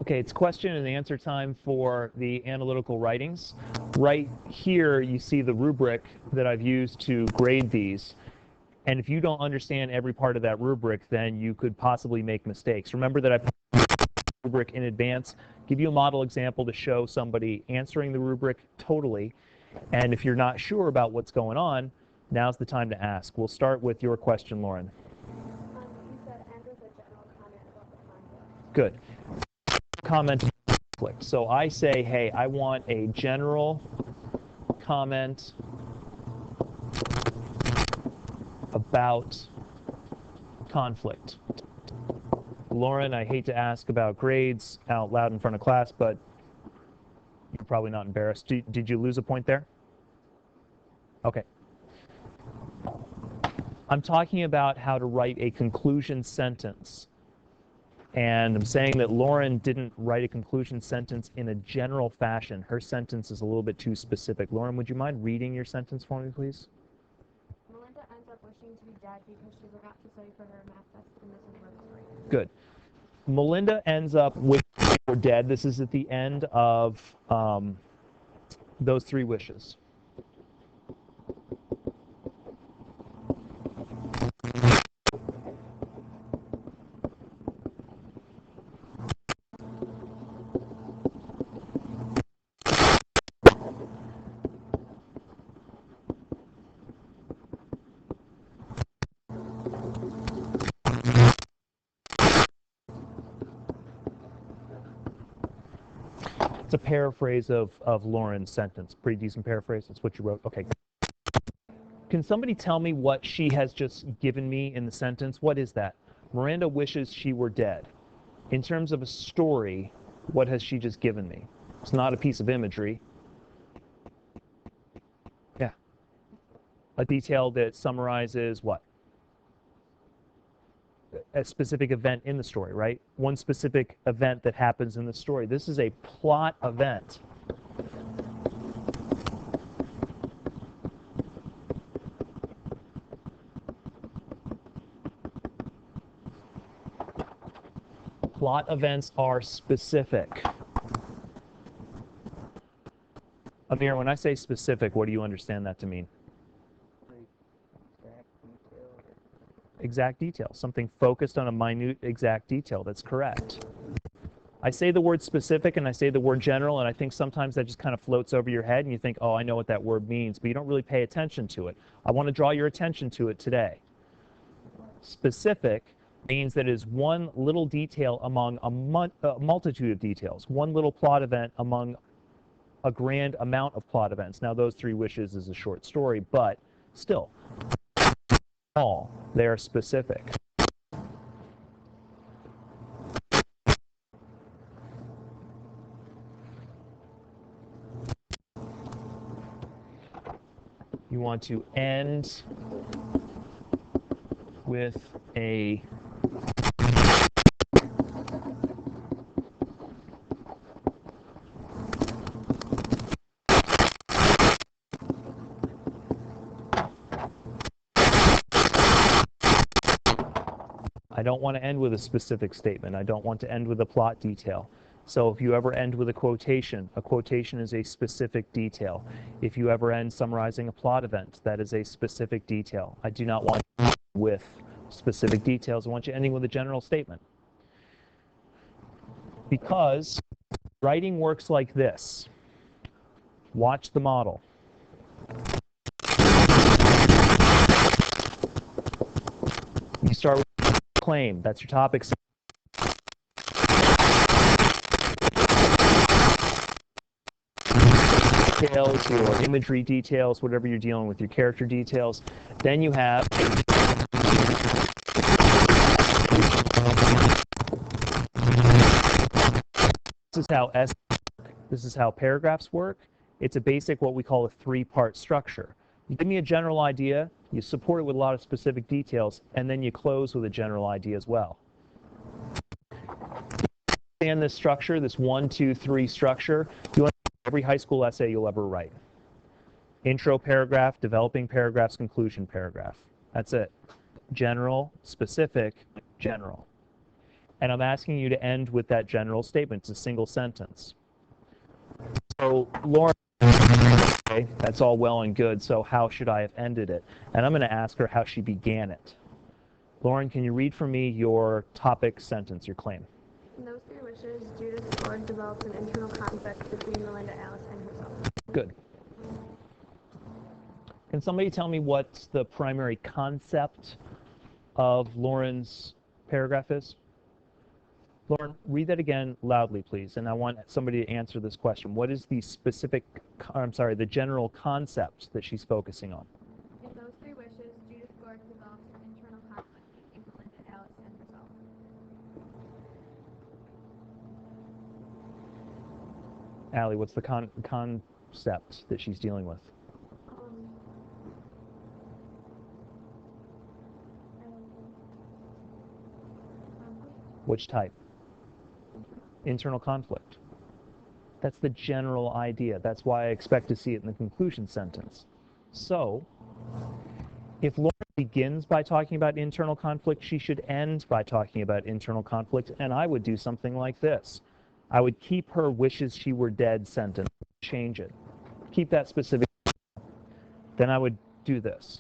Okay, it's question and answer time for the analytical writings. Right here you see the rubric that I've used to grade these. And if you don't understand every part of that rubric, then you could possibly make mistakes. Remember that I put the rubric in advance, give you a model example to show somebody answering the rubric totally. And if you're not sure about what's going on, now's the time to ask. We'll start with your question, Lauren. You said end with a general comment about the conflict. Good. Comment conflict. So I say, hey, I want a general comment about conflict. Lauren, I hate to ask about grades out loud in front of class, but you're probably not embarrassed. Did you lose a point there? Okay. I'm talking about how to write a conclusion sentence. And I'm saying that Lauren didn't write a conclusion sentence in a general fashion. Her sentence is a little bit too specific. Lauren, would you mind reading your sentence for me, please? Melinda ends up wishing to be dead because she forgot to study for her math test, and this is where the story ends. Good. Melinda ends up wishing she were dead. This is at the end of those three wishes. It's a paraphrase of Lauren's sentence. Pretty decent paraphrase. That's what you wrote. Okay. Can somebody tell me what she has just given me in the sentence? What is that? Miranda wishes she were dead. In terms of a story, what has she just given me? It's not a piece of imagery. Yeah. A detail that summarizes what? A specific event in the story, right? One specific event that happens in the story. This is a plot event. Plot events are specific. Amir, when I say specific, what do you understand that to mean? Exact detail. Something focused on a minute exact detail. That's correct. I say the word specific and I say the word general, and I think sometimes that just kind of floats over your head and you think, oh, I know what that word means, but you don't really pay attention to it. I want to draw your attention to it today. Specific means that it is one little detail among a multitude of details, one little plot event among a grand amount of plot events. Now, those three wishes is a short story, but still, all they are specific. You want to end with a I don't want to end with a specific statement. I don't want to end with a plot detail. So if you ever end with a quotation is a specific detail. If you ever end summarizing a plot event, that is a specific detail. I do not want to end with specific details. I want you ending with a general statement. Because writing works like this. Watch the model. You start with claim. That's your topic. Details, your imagery details, whatever you're dealing with, your character details. Then you have this is how paragraphs work. It's a basic what we call a three-part structure. You give me a general idea, you support it with a lot of specific details, and then you close with a general idea as well. Understand this structure, this 1, 2, 3 structure, you want every high school essay you'll ever write. Intro paragraph, developing paragraphs, conclusion paragraph. That's it. General, specific, general. And I'm asking you to end with that general statement. It's a single sentence. So, Lauren, okay, that's all well and good, so how should I have ended it? And I'm going to ask her how she began it. Lauren, can you read for me your topic sentence, your claim? In those three wishes, Judith Gord develops an internal conflict between Melinda, Alice, and herself. Good. Can somebody tell me what the primary concept of Lauren's paragraph is? Lauren, read that again loudly, please, and I want somebody to answer this question. What is the the general concept that she's focusing on? In those three wishes, Judith Gord develops an internal conflict between Melinda, Alice, and herself. Allie, what's the concept that she's dealing with? Which type? Internal conflict. That's the general idea. That's why I expect to see it in the conclusion sentence. So, if Lauren begins by talking about internal conflict, she should end by talking about internal conflict, and I would do something like this. I would keep her wishes she were dead sentence, change it. Keep that specific. Then I would do this.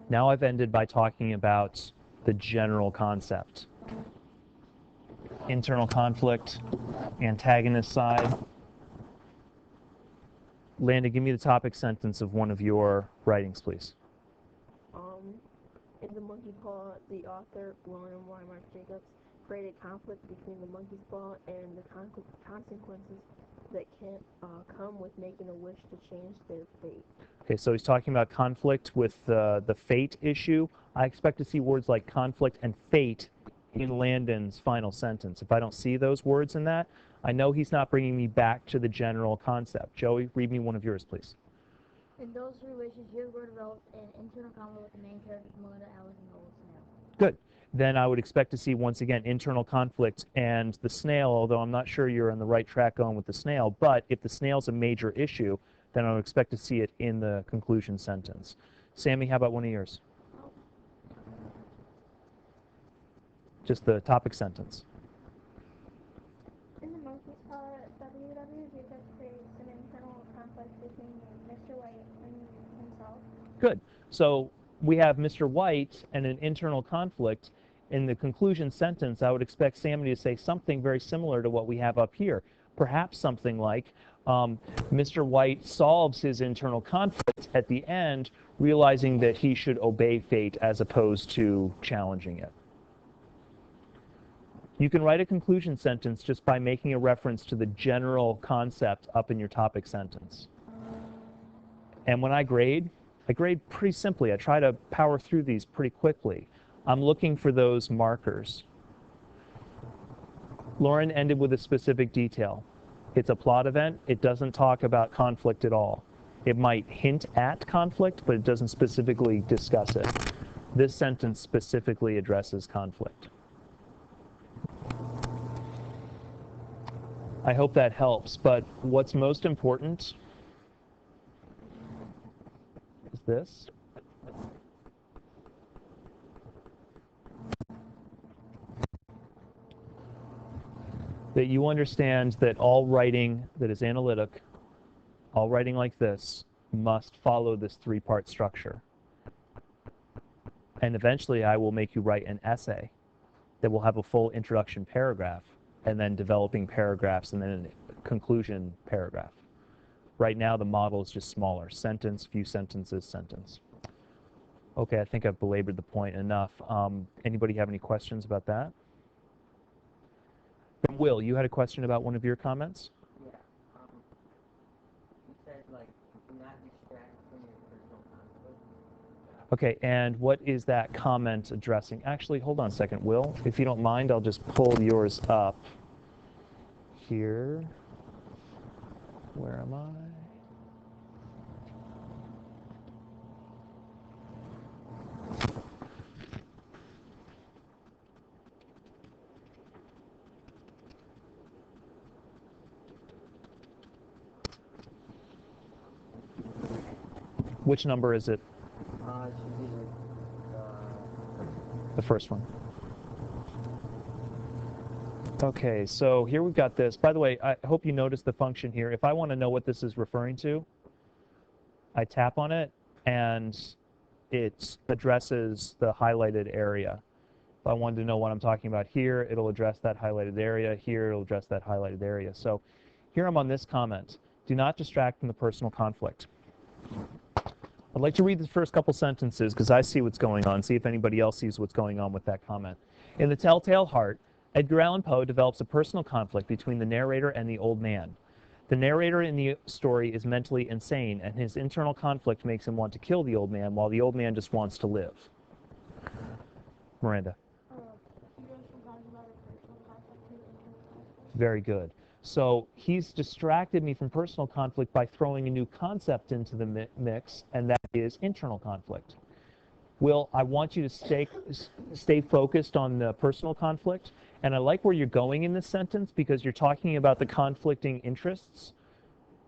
Now I've ended by talking about the general concept. Internal conflict, antagonist side. Landa, give me the topic sentence of one of your writings, please. In The Monkey's Paw, the author, William Y. Mark Jacobs, created conflict between the monkey's paw and the consequences that can come with making a wish to change their fate. Okay, so he's talking about conflict with the fate issue. I expect to see words like conflict and fate in Landon's final sentence. If I don't see those words in that, I know he's not bringing me back to the general concept. Joey, read me one of yours, please. In those three wishes, Judith Gord develops an internal conflict with the main characters, Melinda, Alice, and the old snail. Good. Then I would expect to see, once again, internal conflict and the snail, although I'm not sure you're on the right track going with the snail, but if the snail's a major issue, then I would expect to see it in the conclusion sentence. Sammy, how about one of yours? Just the topic sentence. In the monkey's paw, W.W. Jacobs creates an internal conflict between Mr. White and himself. Good. So we have Mr. White and an internal conflict. In the conclusion sentence, I would expect Sammy to say something very similar to what we have up here. Perhaps something like, Mr. White solves his internal conflict at the end, realizing that he should obey fate as opposed to challenging it. You can write a conclusion sentence just by making a reference to the general concept up in your topic sentence. And when I grade pretty simply. I try to power through these pretty quickly. I'm looking for those markers. Lauren ended with a specific detail. It's a plot event. It doesn't talk about conflict at all. It might hint at conflict, but it doesn't specifically discuss it. This sentence specifically addresses conflict. I hope that helps, but what's most important is this. That you understand that all writing that is analytic, all writing like this, must follow this three-part structure. And eventually I will make you write an essay that will have a full introduction paragraph, and then developing paragraphs, and then a conclusion paragraph. Right now the model is just smaller. Sentence, few sentences, sentence. Okay, I think I've belabored the point enough. Anybody have any questions about that? Will, you had a question about one of your comments? Yeah. Okay, and what is that comment addressing? Actually, hold on a second, Will. If you don't mind, I'll just pull yours up here. Where am I? Which number is it? It should be The first one. Okay, so here we've got this. By the way, I hope you noticed the function here. If I want to know what this is referring to, I tap on it, and it addresses the highlighted area. If I wanted to know what I'm talking about here, it'll address that highlighted area. Here, it'll address that highlighted area. So here I'm on this comment. Do not distract from the personal conflict. I'd like to read the first couple sentences because I see what's going on, see if anybody else sees what's going on with that comment. In The Telltale Heart, Edgar Allan Poe develops a personal conflict between the narrator and the old man. The narrator in the story is mentally insane, and his internal conflict makes him want to kill the old man, while the old man just wants to live. Miranda. Very good. So he's distracted me from personal conflict by throwing a new concept into the mix, and that is internal conflict. Will, I want you to stay focused on the personal conflict, and I like where you're going in this sentence because you're talking about the conflicting interests,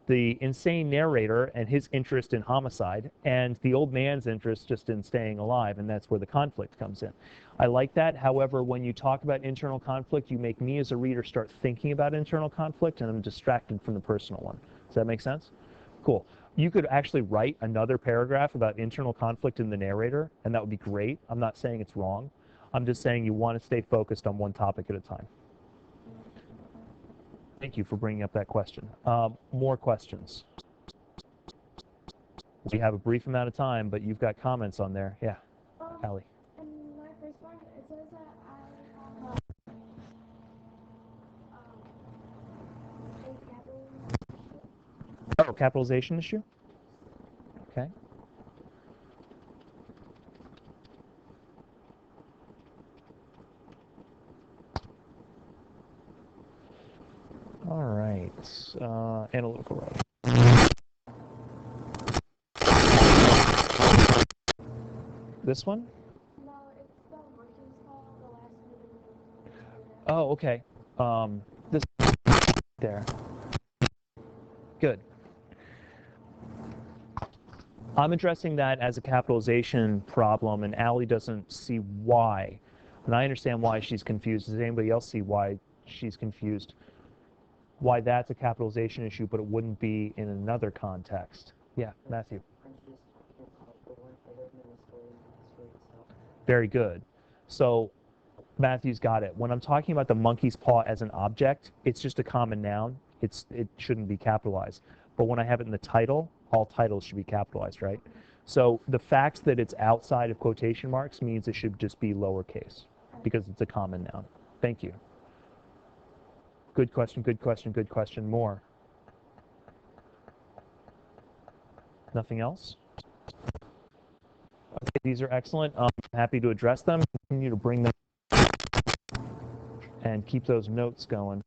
the insane narrator and his interest in homicide, and the old man's interest just in staying alive, and that's where the conflict comes in. I like that. However, when you talk about internal conflict, you make me as a reader start thinking about internal conflict, and I'm distracted from the personal one. Does that make sense? Cool. You could actually write another paragraph about internal conflict in the narrator, and that would be great. I'm not saying it's wrong. I'm just saying you want to stay focused on one topic at a time. Thank you for bringing up that question. More questions? We have a brief amount of time, but you've got comments on there. Yeah, Allie. In my first one, it says that I have a capitalization. Oh, capitalization issue? Okay. All right. Analytical writing. This one? No, it's the monkey's paw, the last one. Oh, okay. This there. Good. I'm addressing that as a capitalization problem, and Allie doesn't see why. And I understand why she's confused. Does anybody else see why she's confused? Why that's a capitalization issue, but it wouldn't be in another context? Yeah, Matthew. Very good. So Matthew's got it. When I'm talking about the monkey's paw as an object, it's just a common noun. It shouldn't be capitalized. But when I have it in the title, all titles should be capitalized, right? So the fact that it's outside of quotation marks means it should just be lowercase because it's a common noun. Thank you. Good question, good question, good question. More? Nothing else? Okay, these are excellent. I'm happy to address them. Continue to bring them and keep those notes going.